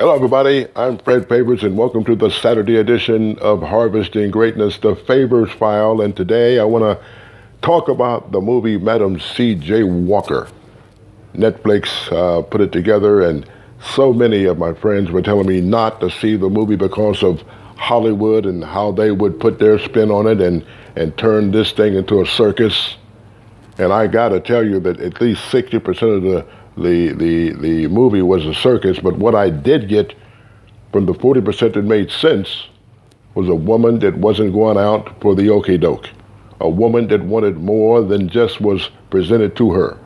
Hello, everybody. I'm Fred Favors, and welcome to the Saturday edition of Harvesting Greatness, the Favors File. And today I want to talk about the movie Maddam CJ Walker. Netflix put it together, and so many of my friends were telling me not to see the movie because of Hollywood and how they would put their spin on it and turn this thing into a circus. And I got to tell you that at least 60% of the movie was a circus, but what I did get from the 40% that made sense was a woman that wasn't going out for the okie-doke, a woman that wanted more than just was presented to her,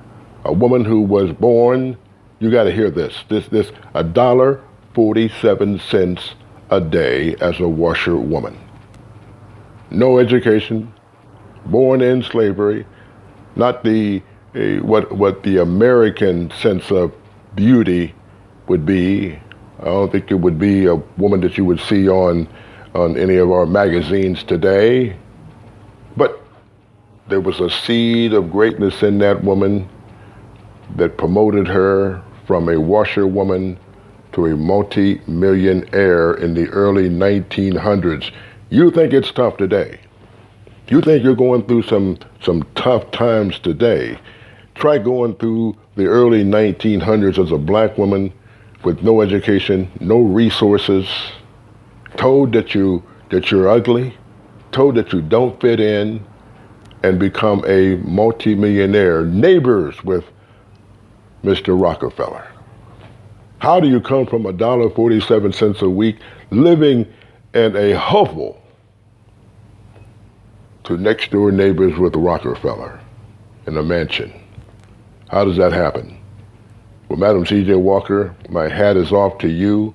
a woman who was born, you got to hear this $1.47 a day as a washerwoman. No education, born in slavery, not what the American sense of beauty would be. I don't think it would be a woman that you would see on any of our magazines today. But there was a seed of greatness in that woman that promoted her from a washerwoman to a multi-millionaire in the early 1900s. You think it's tough today. You think you're going through some tough times today. Try going through the early 1900s as a black woman with no education, no resources, told that you're ugly, told that you don't fit in, and become a multimillionaire, neighbors with Mr. Rockefeller. How do you come from $1.47 a week, living in a hovel, to next door neighbors with Rockefeller in a mansion? How does that happen? Well, Maddam CJ Walker, my hat is off to you.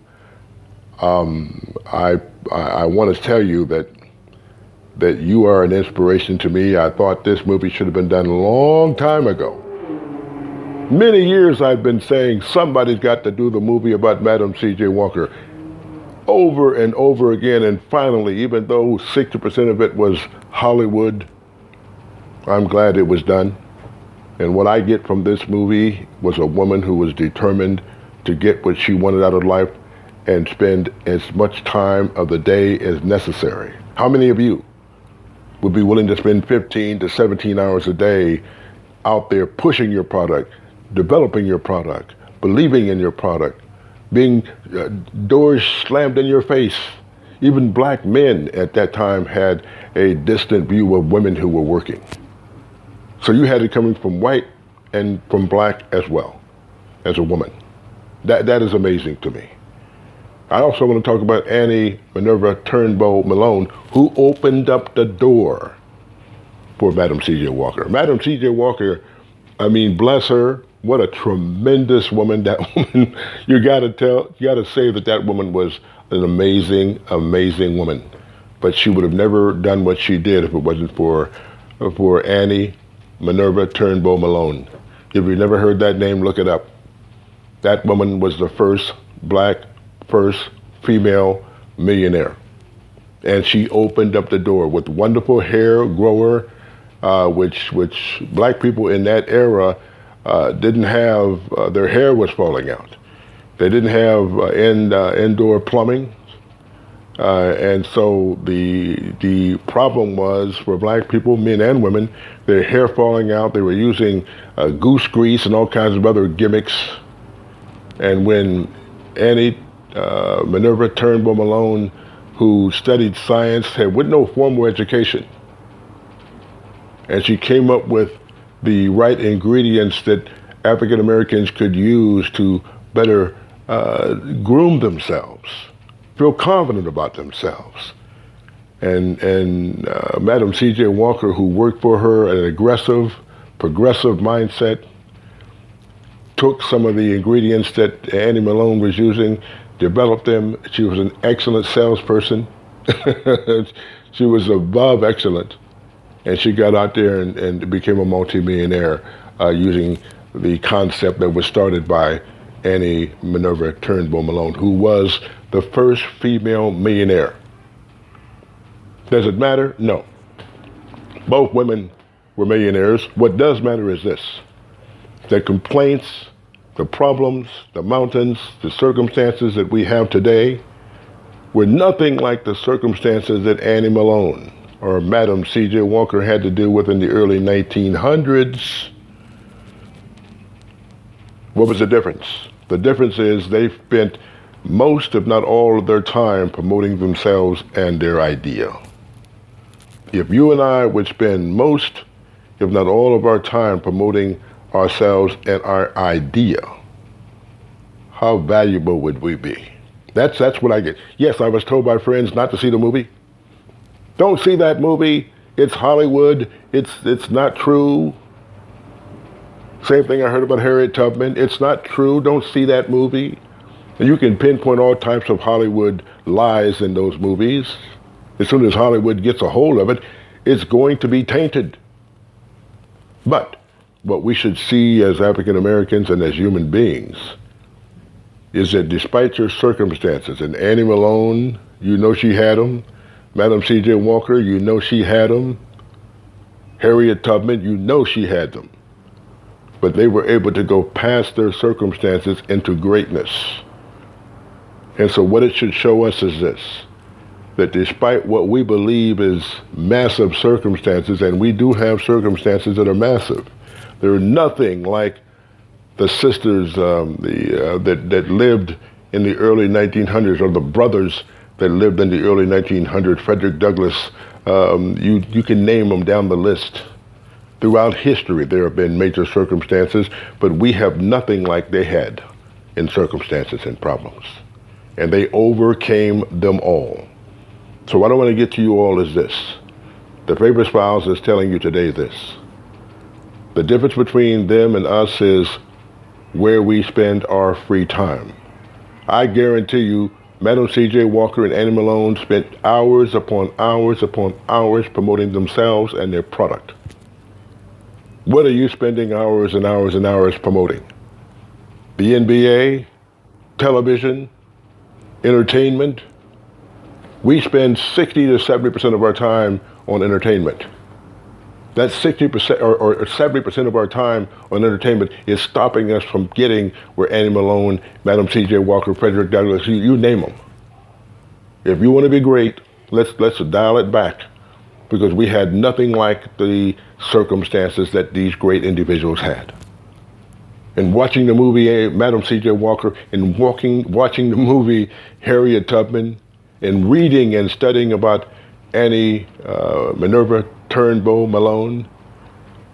I want to tell you that you are an inspiration to me. I thought this movie should have been done a long time ago. Many years I've been saying somebody's got to do the movie about Maddam CJ Walker, over and over again, and finally, even though 60% of it was Hollywood, I'm glad it was done. And what I get from this movie was a woman who was determined to get what she wanted out of life and spend as much time of the day as necessary. How many of you would be willing to spend 15 to 17 hours a day out there pushing your product, developing your product, believing in your product, being doors slammed in your face? Even black men at that time had a distant view of women who were working. So you had it coming from white and from black as well, as a woman. That is amazing to me. I also want to talk about Annie Malone, who opened up the door for Maddam CJ Walker. Maddam CJ Walker, I mean, bless her, what a tremendous woman. That woman, you gotta say that woman was an amazing, amazing woman. But she would have never done what she did if it wasn't for Annie Malone. If you've never heard that name, look it up. That woman was the first female millionaire. And she opened up the door with wonderful hair grower, which black people in that era didn't have. Their hair was falling out. They didn't have indoor plumbing. And so the problem was for black people, men and women, their hair falling out. They were using goose grease and all kinds of other gimmicks. And when Annie Malone, who studied science, with no formal education, and she came up with the right ingredients that African Americans could use to better groom themselves, feel confident about themselves. And Maddam CJ Walker, who worked for her, an aggressive, progressive mindset, took some of the ingredients that Annie Malone was using, developed them. She was an excellent salesperson. She was above excellent. And she got out there and became a multimillionaire using the concept that was started by Annie Malone, who was the first female millionaire. Does it matter? No. Both women were millionaires. What does matter is this: the complaints The problems, the mountains, the circumstances that we have today were nothing like the circumstances that Annie Malone or Maddam CJ Walker had to deal with in the early 1900s. What was the difference? The difference is they spent most, if not all, of their time promoting themselves and their idea. If you and I would spend most, if not all, of our time promoting ourselves and our idea, how valuable would we be? That's what I get. Yes, I was told by friends not to see the movie. Don't see that movie. It's Hollywood. It's not true. Same thing I heard about Harriet Tubman. It's not true. Don't see that movie. And you can pinpoint all types of Hollywood lies in those movies. As soon as Hollywood gets a hold of it, it's going to be tainted. But what we should see as African Americans and as human beings is that despite your circumstances, and Annie Malone, you know she had them. Maddam CJ Walker, you know she had them. Harriet Tubman, you know she had them. But they were able to go past their circumstances into greatness. And so what it should show us is this, that despite what we believe is massive circumstances, and we do have circumstances that are massive, they're nothing like the sisters that lived in the early 1900s, or the brothers that lived in the early 1900s, Frederick Douglass. You can name them down the list. Throughout history, there have been major circumstances, but we have nothing like they had in circumstances and problems. And they overcame them all. So what I want to get to you all is this. The Paper Files is telling you today this. The difference between them and us is where we spend our free time. I guarantee you, Maddam CJ Walker and Annie Malone spent hours upon hours upon hours promoting themselves and their product. What are you spending hours and hours and hours promoting? The NBA, television, entertainment? We spend 60 to 70% of our time on entertainment. That 60% or 70% of our time on entertainment is stopping us from getting where Annie Malone, Maddam CJ Walker, Frederick Douglass, you name them. If you want to be great, let's dial it back, because we had nothing like the circumstances that these great individuals had. And watching the movie Maddam CJ Walker, and watching the movie Harriet Tubman, and reading and studying about Annie Minerva Turnbow Malone,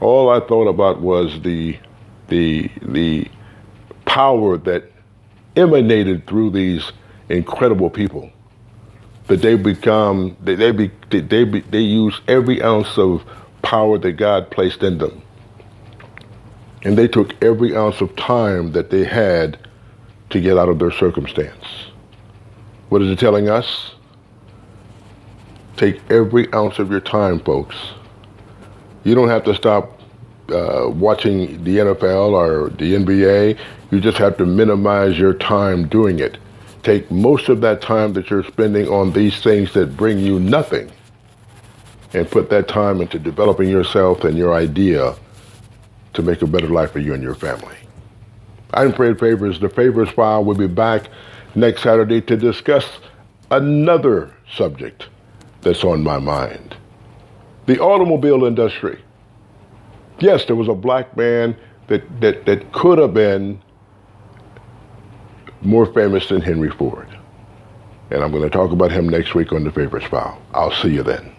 all I thought about was the power that emanated through these incredible people. That they use every ounce of power that God placed in them. And they took every ounce of time that they had to get out of their circumstance. What is it telling us? Take every ounce of your time, folks. You don't have to stop watching the NFL or the NBA. You just have to minimize your time doing it. Take most of that time that you're spending on these things that bring you nothing, and put that time into developing yourself and your idea to make a better life for you and your family. I'm Fred Favors. The Favors File will be back next Saturday to discuss another subject that's on my mind. The automobile industry. Yes, there was a black man that could have been more famous than Henry Ford. And I'm going to talk about him next week on The Favors File. I'll see you then.